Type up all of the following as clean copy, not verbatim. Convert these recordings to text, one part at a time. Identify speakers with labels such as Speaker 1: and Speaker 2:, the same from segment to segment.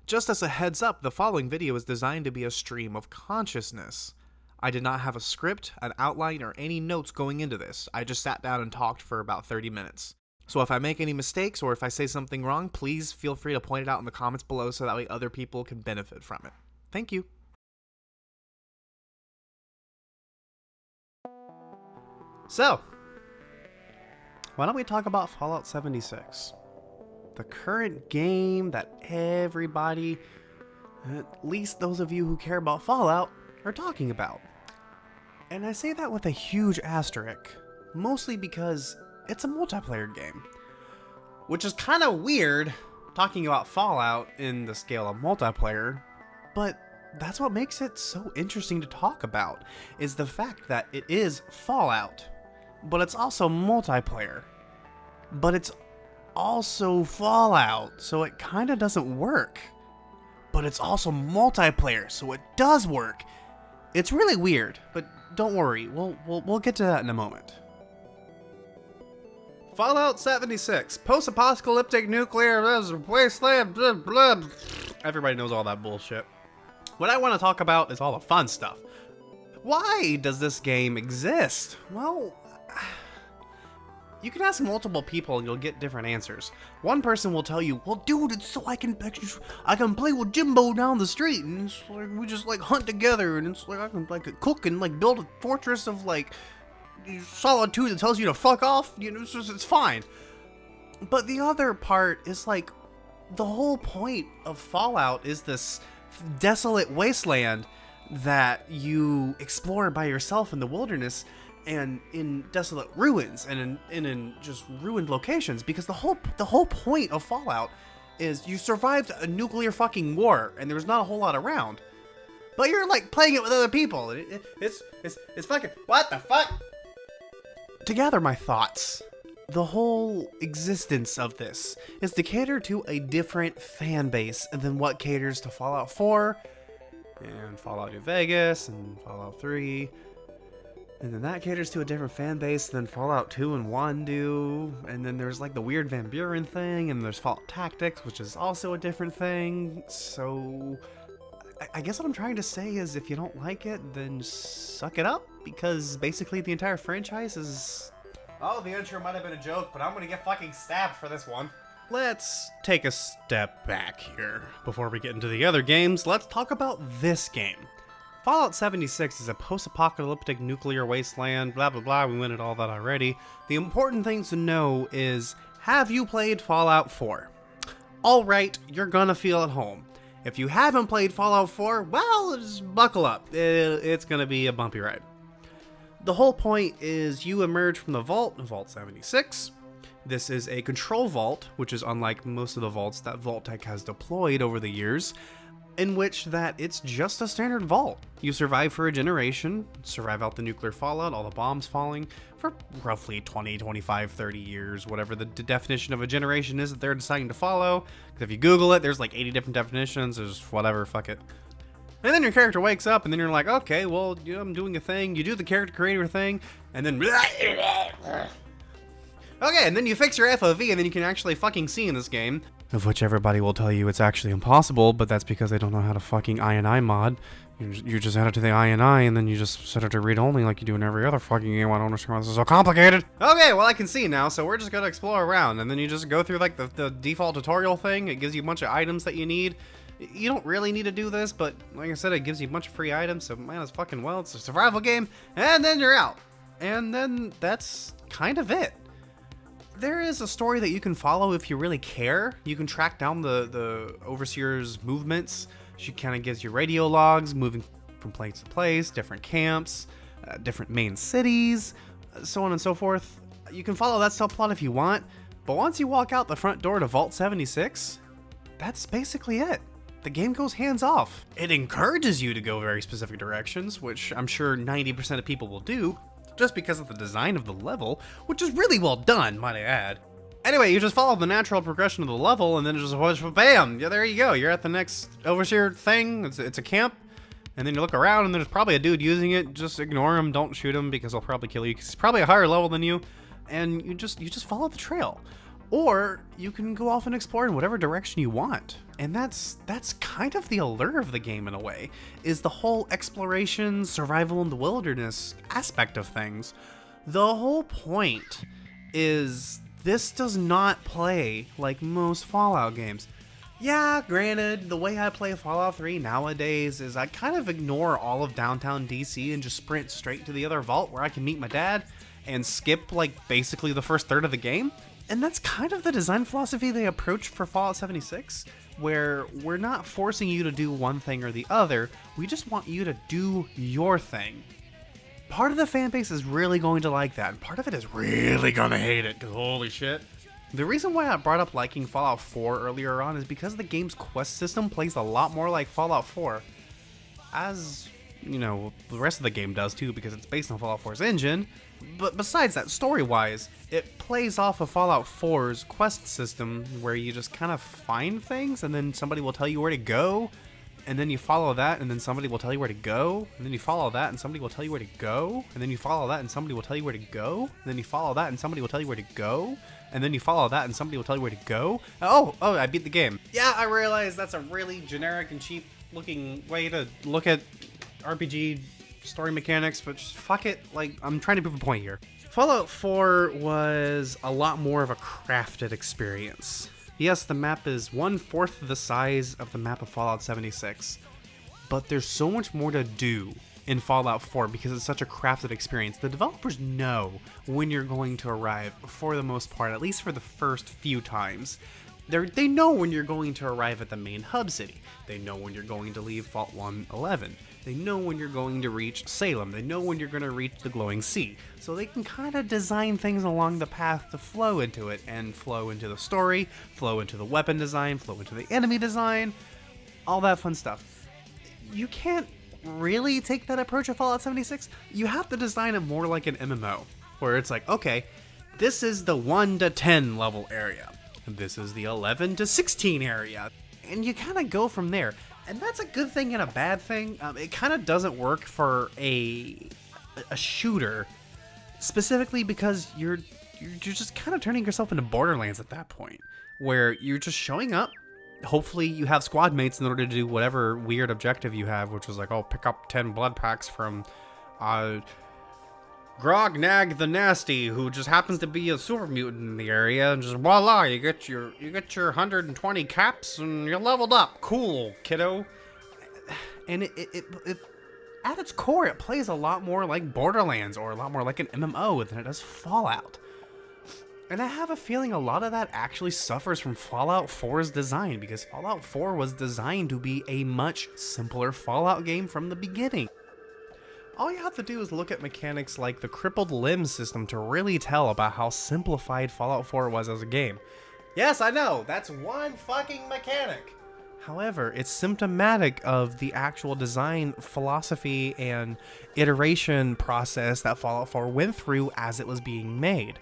Speaker 1: Just as a heads up, the following video is designed to be a stream of consciousness. I did not have a script, an outline, or any notes going into this. I just sat down and talked for about 30 minutes. So if I make any mistakes or if I say something wrong, please feel free to point it out in the comments below so that way other people can benefit from it. Thank you. So, why don't we talk about Fallout 76? The current game that everybody, at least those of you who care about Fallout, are talking about. And I say that with a huge asterisk, mostly because it's a multiplayer game. Which is kind of weird, talking about Fallout in the scale of multiplayer, but that's what makes it so interesting to talk about, is the fact that it is Fallout, but it's also multiplayer. But it's also Fallout, so it kind of doesn't work. But it's also multiplayer, so it does work. It's really weird, but don't worry, we'll get to that in a moment. Fallout 76, post-apocalyptic nuclear wasteland, blah, blah. Everybody knows all that bullshit. What I want to talk about is all the fun stuff. Why does this game exist? Well, you can ask multiple people and you'll get different answers. One person will tell you, well dude, it's so I can play with Jimbo down the street, and it's like we just like hunt together, and it's like I can like cook and like build a fortress of like solitude that tells you to fuck off, you know, it's fine. But the other part is like, the whole point of Fallout is this desolate wasteland that you explore by yourself in the wilderness and in desolate ruins and in just ruined locations, because the whole point of Fallout is you survived a nuclear fucking war and there's not a whole lot around, but you're like playing it with other people. It's fucking what the fuck. To gather my thoughts, the whole existence of this is to cater to a different fan base than what caters to Fallout 4 and Fallout New Vegas and Fallout 3. And then that caters to a different fan base than Fallout 2 and 1 do. And then there's like the weird Van Buren thing, and there's Fallout Tactics, which is also a different thing. So I guess what I'm trying to say is, if you don't like it, then suck it up, because basically the entire franchise is... Oh, the intro might have been a joke, but I'm gonna get fucking stabbed for this one. Let's take a step back here. Before we get into the other games, let's talk about this game. Fallout 76 is a post-apocalyptic nuclear wasteland, blah blah blah, we went into all that already. The important thing to know is, have you played Fallout 4? Alright, you're gonna feel at home. If you haven't played Fallout 4, well, just buckle up. It's gonna be a bumpy ride. The whole point is you emerge from the vault, Vault 76. This is a control vault, which is unlike most of the vaults that Vault-Tec has deployed over the years, in which that it's just a standard vault. You survive for a generation, survive out the nuclear fallout, all the bombs falling, for roughly 20, 25, 30 years, whatever the definition of a generation is that they're deciding to follow. Because if you Google it, there's like 80 different definitions, there's whatever, fuck it. And then your character wakes up, and then you're like, okay, well, you know, I'm doing a thing. You do the character creator thing, and then... Okay, and then you fix your FOV, and then you can actually fucking see in this game. Of which everybody will tell you it's actually impossible, but that's because they don't know how to fucking INI mod. You just add it to the INI, and then you just set it to read-only like you do in every other fucking game. I don't understand why this is so complicated. Okay, well I can see now, so we're just gonna explore around, and then you just go through like the default tutorial thing. It gives you a bunch of items that you need. You don't really need to do this, but like I said, it gives you a bunch of free items, so might as fucking well. It's a survival game, and then you're out. And then that's kind of it. There is a story that you can follow if you really care. You can track down the Overseer's movements. She kind of gives you radio logs, moving from place to place, different camps, different main cities, so on and so forth. You can follow that subplot if you want, but once you walk out the front door to Vault 76, that's basically it. The game goes hands off. It encourages you to go very specific directions, which I'm sure 90% of people will do, just because of the design of the level, which is really well done, might I add. Anyway, you just follow the natural progression of the level, and then just bam, yeah, there you go. You're at the next Overseer thing. It's a camp, and then you look around, and there's probably a dude using it. Just ignore him, don't shoot him, because he'll probably kill you, because he's probably a higher level than you, and you just follow the trail. Or you can go off and explore in whatever direction you want. And that's kind of the allure of the game in a way, is the whole exploration, survival in the wilderness aspect of things. The whole point is this does not play like most Fallout games. Yeah, granted, the way I play Fallout 3 nowadays is I kind of ignore all of downtown DC and just sprint straight to the other vault where I can meet my dad and skip like basically the first third of the game. And that's kind of the design philosophy they approach for Fallout 76, where we're not forcing you to do one thing or the other, we just want you to do your thing. Part of the fan base is really going to like that, and part of it is really gonna hate it, because holy shit. The reason why I brought up liking Fallout 4 earlier on is because the game's quest system plays a lot more like Fallout 4. As, you know, the rest of the game does too, because it's based on Fallout 4's engine. But besides that, story-wise, it plays off of Fallout 4's quest system, where you just kind of find things, and then somebody will tell you where to go, and then you follow that, and then somebody will tell you where to go, and then you follow that, and somebody will tell you where to go, and then you follow that, and somebody will tell you where to go, and then you follow that, and somebody will tell you where to go, and then you follow that, and somebody will tell you where to go. Oh, I beat the game. Yeah, I realize that's a really generic and cheap looking way to look at RPG story mechanics, but just fuck it, like, I'm trying to prove a point here. Fallout 4 was a lot more of a crafted experience. Yes, the map is 1/4 the size of the map of Fallout 76, but there's so much more to do in Fallout 4 because it's such a crafted experience. The developers know when you're going to arrive, for the most part, at least for the first few times. They know when you're going to arrive at the main hub city. They know when you're going to leave Vault 111. They know when you're going to reach Salem. They know when you're going to reach the Glowing Sea. So they can kind of design things along the path to flow into it, and flow into the story, flow into the weapon design, flow into the enemy design, all that fun stuff. You can't really take that approach of Fallout 76. You have to design it more like an MMO, where it's like, okay, this is the 1 to 10 level area. This is the 11 to 16 area. And you kind of go from there. And that's a good thing and a bad thing. It kind of doesn't work for a shooter, specifically because you're just kind of turning yourself into Borderlands at that point, where you're just showing up. Hopefully you have squad mates in order to do whatever weird objective you have, which is like, oh, pick up 10 blood packs from Grognag the Nasty, who just happens to be a super mutant in the area, and just voila, you get your 120 caps and you're leveled up. Cool, kiddo. And it at its core, it plays a lot more like Borderlands, or a lot more like an MMO than it does Fallout. And I have a feeling a lot of that actually suffers from Fallout 4's design, because Fallout 4 was designed to be a much simpler Fallout game from the beginning. All you have to do is look at mechanics like the crippled limb system to really tell about how simplified Fallout 4 was as a game. Yes, I know, that's one fucking mechanic! However, it's symptomatic of the actual design philosophy and iteration process that Fallout 4 went through as it was being made.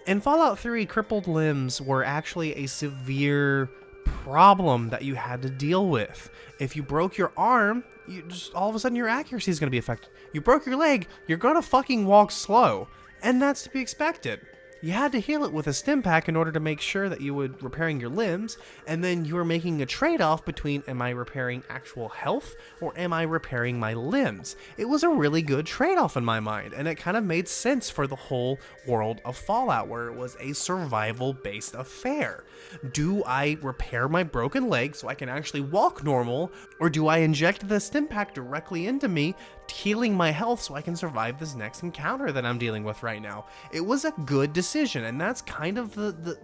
Speaker 1: In Fallout 3, crippled limbs were actually a severe problem that you had to deal with. If you broke your arm, you just all of a sudden your accuracy is going to be affected. You broke your leg, you're going to fucking walk slow, and that's to be expected. You had to heal it with a stim pack in order to make sure that you would repairing your limbs, and then you were making a trade-off between, am I repairing actual health or am I repairing my limbs? It was a really good trade-off in my mind, and it kind of made sense for the whole world of Fallout, where it was a survival-based affair. Do I repair my broken leg so I can actually walk normal, or do I inject the stim pack directly into me, healing my health so I can survive this next encounter that I'm dealing with right now? It was a good decision, and that's kind of the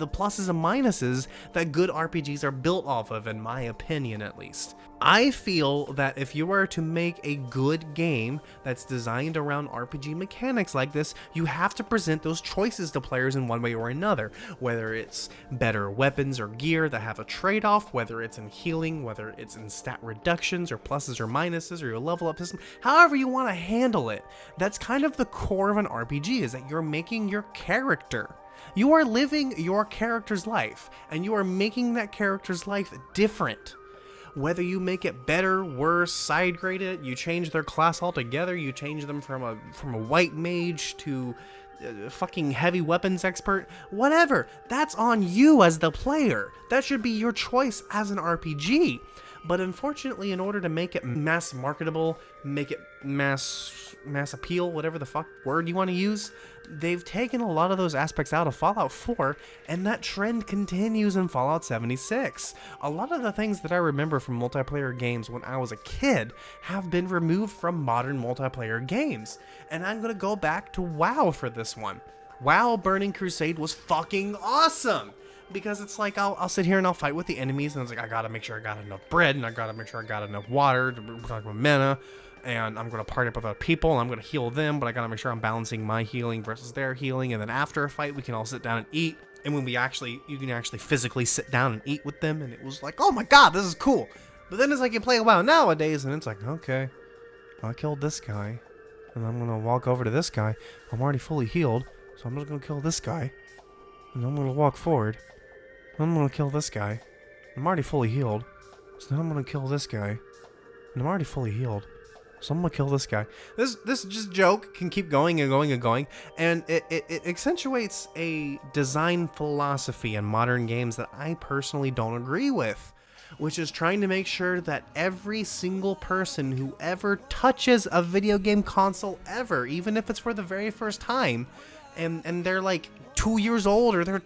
Speaker 1: pluses and minuses that good RPGs are built off of, in my opinion at least. I feel that if you were to make a good game that's designed around RPG mechanics like this, you have to present those choices to players in one way or another, whether it's better weapons or gear that have a trade-off, whether it's in healing, whether it's in stat reductions or pluses or minuses or your level up system, however you want to handle it. That's kind of the core of an RPG, is that you're making your character. You are living your character's life, and you are making that character's life different. Whether you make it better, worse, side grade it, you change their class altogether, you change them from a white mage to fucking heavy weapons expert, whatever. That's on you as the player. That should be your choice as an RPG. But unfortunately, in order to make it mass marketable, make it mass appeal, whatever the fuck word you want to use, they've taken a lot of those aspects out of Fallout 4, and that trend continues in Fallout 76. A lot of the things that I remember from multiplayer games when I was a kid have been removed from modern multiplayer games, and I'm gonna go back to WoW for this one. WoW Burning Crusade was fucking awesome! Because it's like, I'll sit here and I'll fight with the enemies, and it's like, I gotta make sure I got enough bread, and I gotta make sure I got enough water, mana, and I'm gonna party up with other people, and I'm gonna heal them, but I gotta make sure I'm balancing my healing versus their healing, and then after a fight, we can all sit down and eat, and when you can actually physically sit down and eat with them, and it was like, oh my god, this is cool. But then it's like, you play WoW nowadays, and it's like, okay, I killed this guy, and I'm gonna walk over to this guy, I'm already fully healed, so I'm just gonna kill this guy, and I'm gonna walk forward, I'm gonna kill this guy. I'm already fully healed. So then I'm gonna kill this guy. And I'm already fully healed. So I'm gonna kill this guy. This just joke can keep going and going and going. And it accentuates a design philosophy in modern games that I personally don't agree with. Which is trying to make sure that every single person who ever touches a video game console ever, even if it's for the very first time, and they're like 2 years old or they're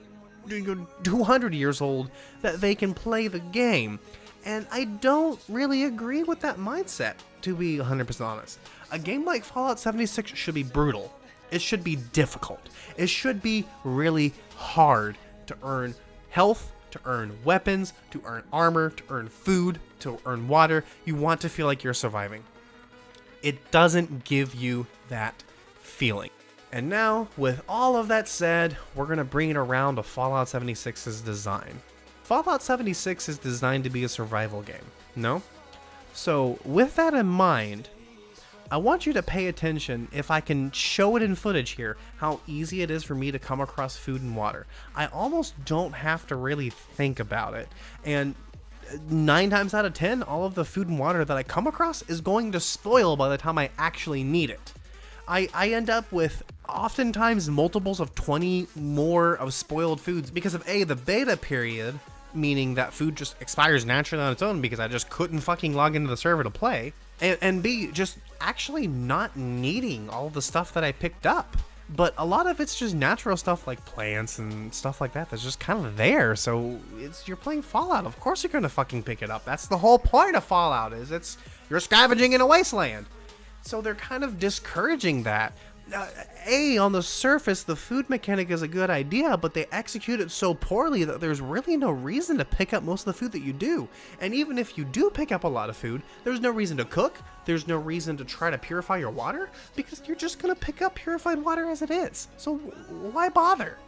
Speaker 1: 200 years old, that they can play the game. And I don't really agree with that mindset, to be 100% honest. A game like Fallout 76 should be brutal. It should be difficult. It should be really hard to earn health, to earn weapons, to earn armor, to earn food, to earn water. You want to feel like you're surviving. It doesn't give you that feeling. And now, with all of that said, we're going to bring it around to Fallout 76's design. Fallout 76 is designed to be a survival game, no? So, with that in mind, I want you to pay attention, if I can show it in footage here, how easy it is for me to come across food and water. I almost don't have to really think about it. And 9 times out of 10, all of the food and water that I come across is going to spoil by the time I actually need it. I end up with oftentimes multiples of 20 more of spoiled foods because of A, the beta period, meaning that food just expires naturally on its own because I just couldn't fucking log into the server to play, and B, just actually not needing all the stuff that I picked up. But a lot of it's just natural stuff like plants and stuff like that that's just kind of there, so you're playing Fallout, of course you're gonna fucking pick it up. That's the whole point of Fallout, is you're scavenging in a wasteland. So they're kind of discouraging that. On the surface, the food mechanic is a good idea, but they execute it so poorly that there's really no reason to pick up most of the food that you do. And even if you do pick up a lot of food, there's no reason to cook, there's no reason to try to purify your water, because you're just going to pick up purified water as it is. So why bother?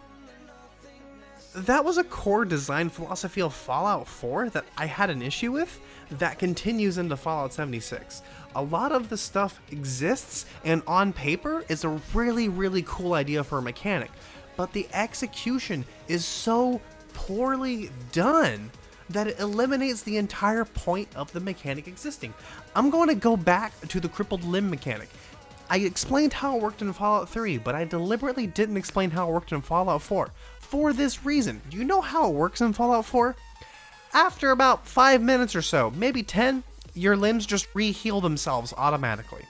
Speaker 1: That was a core design philosophy of Fallout 4 that I had an issue with that continues into Fallout 76. A lot of the stuff exists and on paper is a really, really cool idea for a mechanic, but the execution is so poorly done that it eliminates the entire point of the mechanic existing. I'm going to go back to the crippled limb mechanic. I explained how it worked in Fallout 3, but I deliberately didn't explain how it worked in Fallout 4. For this reason. Do you know how it works in Fallout 4? After about 5 minutes or so, maybe 10, your limbs just re-heal themselves automatically.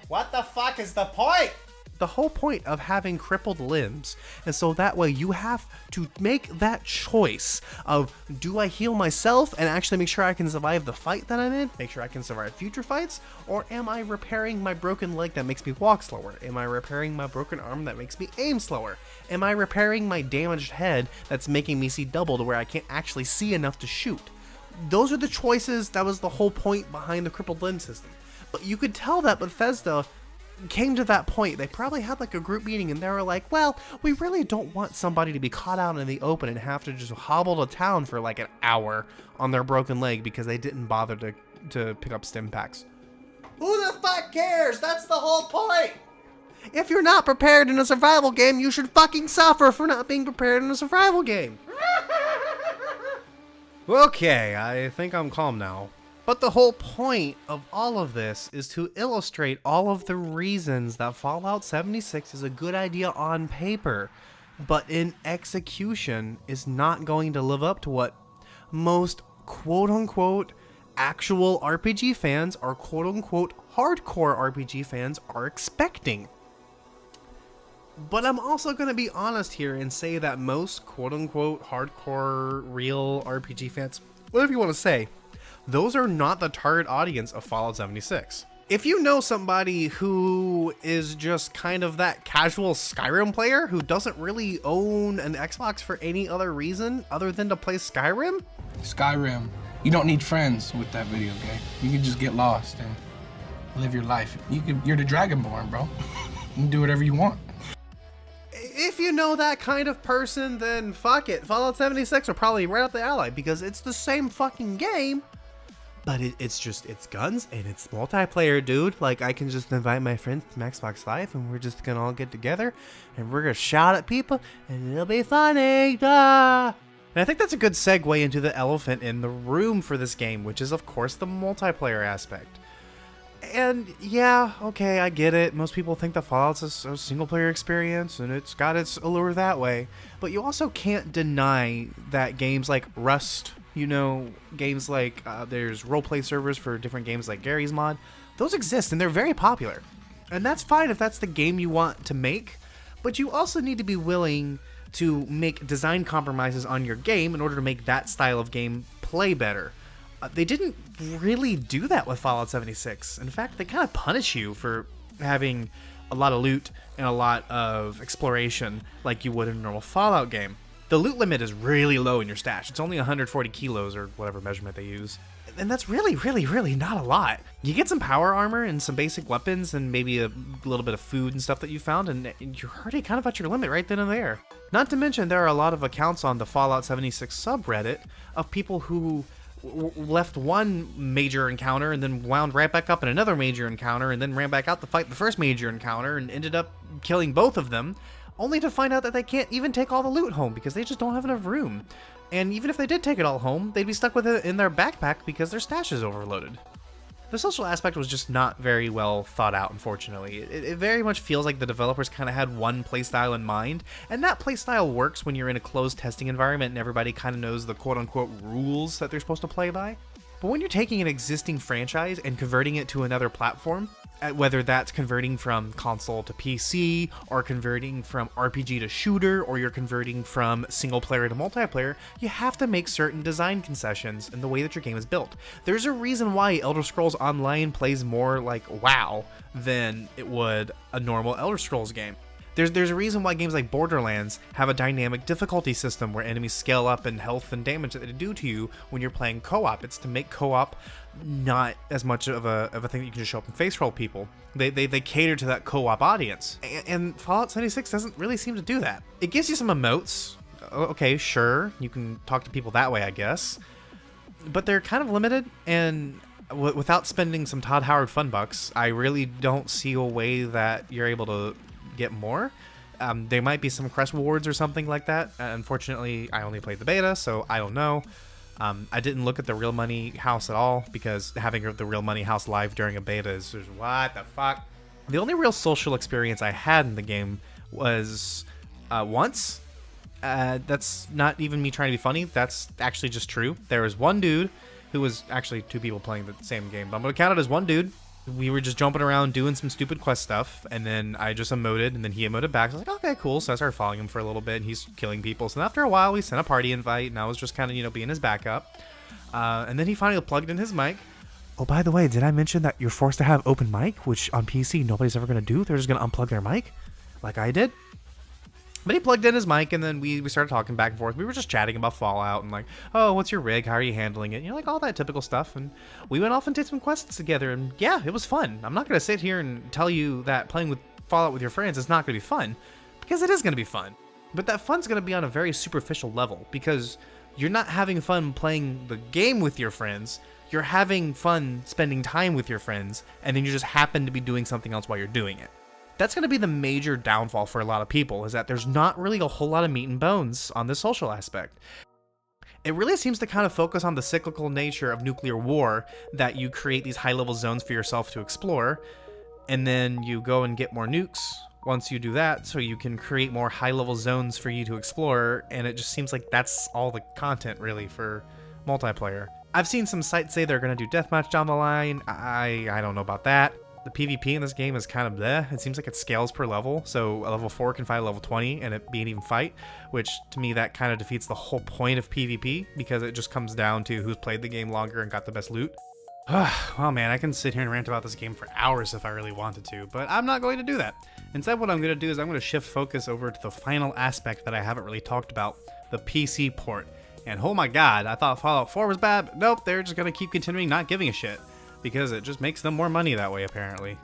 Speaker 1: What the fuck is the point? The whole point of having crippled limbs, and so that way you have to make that choice of, do I heal myself and actually make sure I can survive the fight that I'm in, make sure I can survive future fights, or am I repairing my broken leg that makes me walk slower? Am I repairing my broken arm that makes me aim slower? Am I repairing my damaged head that's making me see double to where I can't actually see enough to shoot? Those are the choices. That was the whole point behind the crippled limb system. But you could tell that Bethesda came to that point. They probably had like a group meeting and they were like, well, we really don't want somebody to be caught out in the open and have to just hobble to town for like an hour on their broken leg because they didn't bother to pick up stim packs. Who the fuck cares? That's the whole point. If you're not prepared in a survival game, you should fucking suffer for not being prepared in a survival game. Okay, I think I'm calm now. But the whole point of all of this is to illustrate all of the reasons that Fallout 76 is a good idea on paper, but in execution is not going to live up to what most quote-unquote actual RPG fans or quote-unquote hardcore RPG fans are expecting. But I'm also going to be honest here and say that most quote-unquote hardcore real RPG fans, whatever you want to say, those are not the target audience of Fallout 76. If you know somebody who is just kind of that casual Skyrim player who doesn't really own an Xbox for any other reason other than to play Skyrim,
Speaker 2: you don't need friends with that video game. You can just get lost and live your life. You're the Dragonborn, bro. You can do whatever you want.
Speaker 1: if you know that kind of person, then fuck it. Fallout 76 are probably right up the alley because it's the same fucking game. But it's guns and it's multiplayer, dude. Like, I can just invite my friends to Xbox Live and we're just gonna all get together and we're gonna shout at people and it'll be funny. Ah! And I think that's a good segue into the elephant in the room for this game, which is, of course, the multiplayer aspect. And yeah, okay, I get it. Most people think that Fallout's a single-player experience and it's got its allure that way. But you also can't deny that games like Rust, you know, games like there's roleplay servers for different games like Gary's Mod, those exist and they're very popular. And that's fine if that's the game you want to make, but you also need to be willing to make design compromises on your game in order to make that style of game play better. They didn't really do that with Fallout 76. In fact, they kind of punish you for having a lot of loot and a lot of exploration like you would in a normal Fallout game. The loot limit is really low in your stash. It's only 140 kilos or whatever measurement they use. And that's really not a lot. You get some power armor and some basic weapons and maybe a little bit of food and stuff that you found, and you're already kind of at your limit right then and there. Not to mention there are a lot of accounts on the Fallout 76 subreddit of people who left one major encounter and then wound right back up in another major encounter and then ran back out to fight the first major encounter and ended up killing both of them, only to find out that they can't even take all the loot home because they just don't have enough room. And even if they did take it all home, they'd be stuck with it in their backpack because their stash is overloaded. The social aspect was just not very well thought out, unfortunately. It very much feels like the developers kind of had one playstyle in mind, and that playstyle works when you're in a closed testing environment and everybody kind of knows the quote-unquote rules that they're supposed to play by. But when you're taking an existing franchise and converting it to another platform, whether that's converting from console to PC, or converting from RPG to shooter, or you're converting from single player to multiplayer, you have to make certain design concessions in the way that your game is built. There's a reason why Elder Scrolls Online plays more like WoW than it would a normal Elder Scrolls game. There's a reason why games like Borderlands have a dynamic difficulty system where enemies scale up in health and damage that they do to you when you're playing co-op. It's to make co-op not as much of a thing that you can just show up and face roll people. They cater to that co-op audience. And Fallout 76 doesn't really seem to do that. It gives you some emotes. Okay, sure, you can talk to people that way, I guess. But they're kind of limited, and without spending some Todd Howard fun bucks, I really don't see a way that you're able to get more. There might be some crest rewards or something like that. Unfortunately, I only played the beta, so I don't know. I didn't look at the Real Money House at all because having the Real Money House live during a beta is just, what the fuck? The only real social experience I had in the game was once. That's not even me trying to be funny. That's actually just true. There was one dude who was actually two people playing the same game, but I'm going to count it as one dude. We were just jumping around doing some stupid quest stuff, and then I just emoted, and then he emoted back. So I was like, okay, cool. So I started following him for a little bit, and he's killing people. So after a while, we sent a party invite, and I was just kind of, being his backup. And then he finally plugged in his mic. Oh, by the way, did I mention that you're forced to have open mic, which on PC nobody's ever going to do? They're just going to unplug their mic, like I did. But he plugged in his mic, and then we started talking back and forth. We were just chatting about Fallout and like, oh, what's your rig? How are you handling it? Like all that typical stuff. And we went off and did some quests together, and yeah, it was fun. I'm not going to sit here and tell you that playing with Fallout with your friends is not going to be fun, because it is going to be fun. But that fun's going to be on a very superficial level, because you're not having fun playing the game with your friends. You're having fun spending time with your friends, and then you just happen to be doing something else while you're doing it. That's going to be the major downfall for a lot of people, is that there's not really a whole lot of meat and bones on the social aspect. It really seems to kind of focus on the cyclical nature of nuclear war, that you create these high-level zones for yourself to explore, and then you go and get more nukes once you do that, so you can create more high-level zones for you to explore, and it just seems like that's all the content, really, for multiplayer. I've seen some sites say they're going to do deathmatch down the line. I don't know about that. The PvP in this game is kind of bleh. It seems like it scales per level, so a level 4 can fight a level 20 and it be an even fight, which to me that kind of defeats the whole point of PvP, because it just comes down to who's played the game longer and got the best loot. Well, man, I can sit here and rant about this game for hours if I really wanted to, but I'm not going to do that. Instead, what I'm going to do is I'm going to shift focus over to the final aspect that I haven't really talked about, the PC port. And oh my god, I thought Fallout 4 was bad, but nope, they're just going to keep continuing not giving a shit, because it just makes them more money that way, apparently.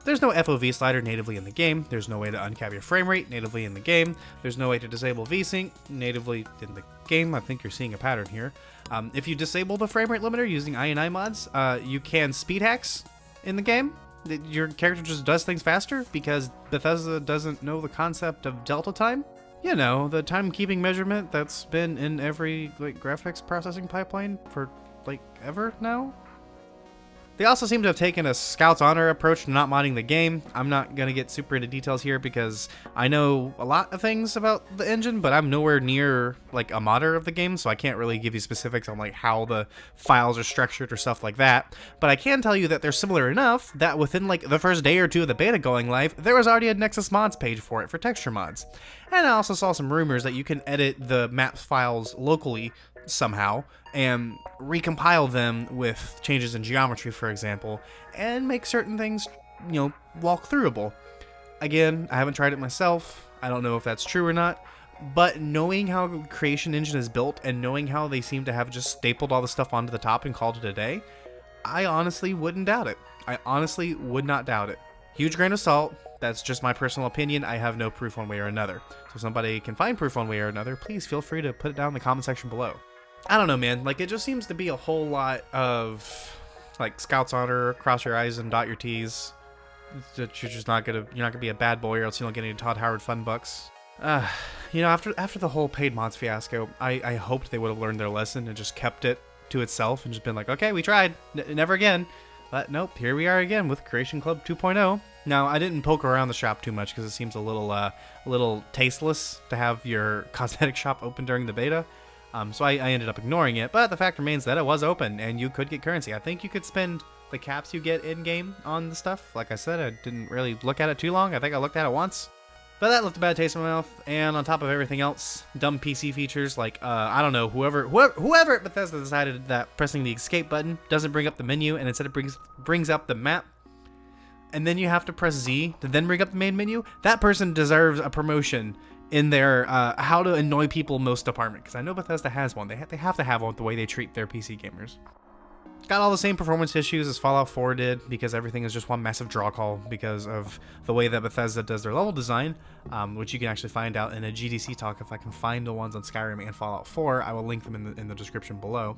Speaker 1: There's no FOV slider natively in the game, there's no way to uncap your frame rate natively in the game, there's no way to disable VSync natively in the game. I think you're seeing a pattern here. If you disable the frame rate limiter using INI mods, you can speed hacks in the game. Your character just does things faster because Bethesda doesn't know the concept of delta time. You know, the timekeeping measurement that's been in every graphics processing pipeline for ever now. They also seem to have taken a Scout's Honor approach to not modding the game. I'm not going to get super into details here because I know a lot of things about the engine, but I'm nowhere near a modder of the game, so I can't really give you specifics on how the files are structured or stuff like that. But I can tell you that they're similar enough that within the first day or two of the beta going live, there was already a Nexus mods page for it for texture mods. And I also saw some rumors that you can edit the map files locally somehow and recompile them with changes in geometry, for example, and make certain things, walk throughable. Again, I haven't tried it myself. I don't know if that's true or not, but knowing how Creation Engine is built and knowing how they seem to have just stapled all the stuff onto the top and called it a day, I honestly wouldn't doubt it. I honestly would not doubt it. Huge grain of salt. That's just my personal opinion. I have no proof one way or another. So if somebody can find proof one way or another, please feel free to put it down in the comment section below. I don't know, man. It just seems to be a whole lot of Scout's Honor, cross your I's and dot your T's. That you're not gonna be a bad boy, or else you don't get any Todd Howard fun bucks. After the whole paid mods fiasco, I hoped they would have learned their lesson and just kept it to itself and just been okay, we tried, never again. But nope, here we are again with Creation Club 2.0. Now, I didn't poke around the shop too much because it seems a little tasteless to have your cosmetic shop open during the beta. So I ended up ignoring it, but the fact remains that it was open and you could get currency. I think you could spend the caps you get in-game on the stuff. Like I said, I didn't really look at it too long. I think I looked at it once. But that left a bad taste in my mouth, and on top of everything else, dumb PC features I don't know, whoever at Bethesda decided that pressing the escape button doesn't bring up the menu, and instead it brings up the map, and then you have to press Z to then bring up the main menu. That person deserves a promotion in their how to annoy people most department, because I know Bethesda has one. They have to have one with the way they treat their PC gamers. Got all the same performance issues as Fallout 4 did, because everything is just one massive draw call because of the way that Bethesda does their level design, which you can actually find out in a GDC talk. If I can find the ones on Skyrim and Fallout 4, I will link them in the description below.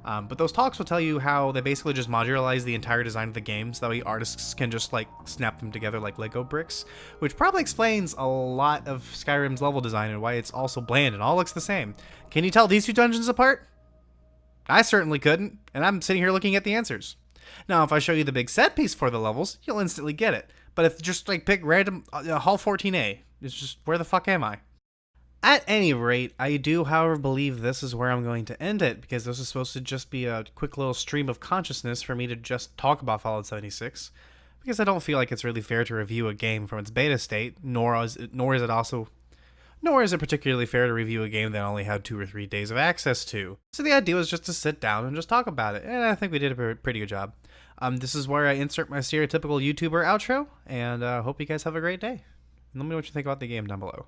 Speaker 1: But those talks will tell you how they basically just modularize the entire design of the game, so that way artists can just snap them together like Lego bricks, which probably explains a lot of Skyrim's level design and why it's all so bland and all looks the same. Can you tell these two dungeons apart? I certainly couldn't, and I'm sitting here looking at the answers. Now, if I show you the big set piece for the levels, you'll instantly get it. But if just pick random Hall 14A, it's just, where the fuck am I? At any rate, I do, however, believe this is where I'm going to end it, because this is supposed to just be a quick little stream of consciousness for me to just talk about Fallout 76, because I don't feel like it's really fair to review a game from its beta state, nor is it particularly fair to review a game that only had 2 or 3 days of access to. So the idea was just to sit down and just talk about it, and I think we did a pretty good job. This is where I insert my stereotypical YouTuber outro, and hope you guys have a great day. And let me know what you think about the game down below.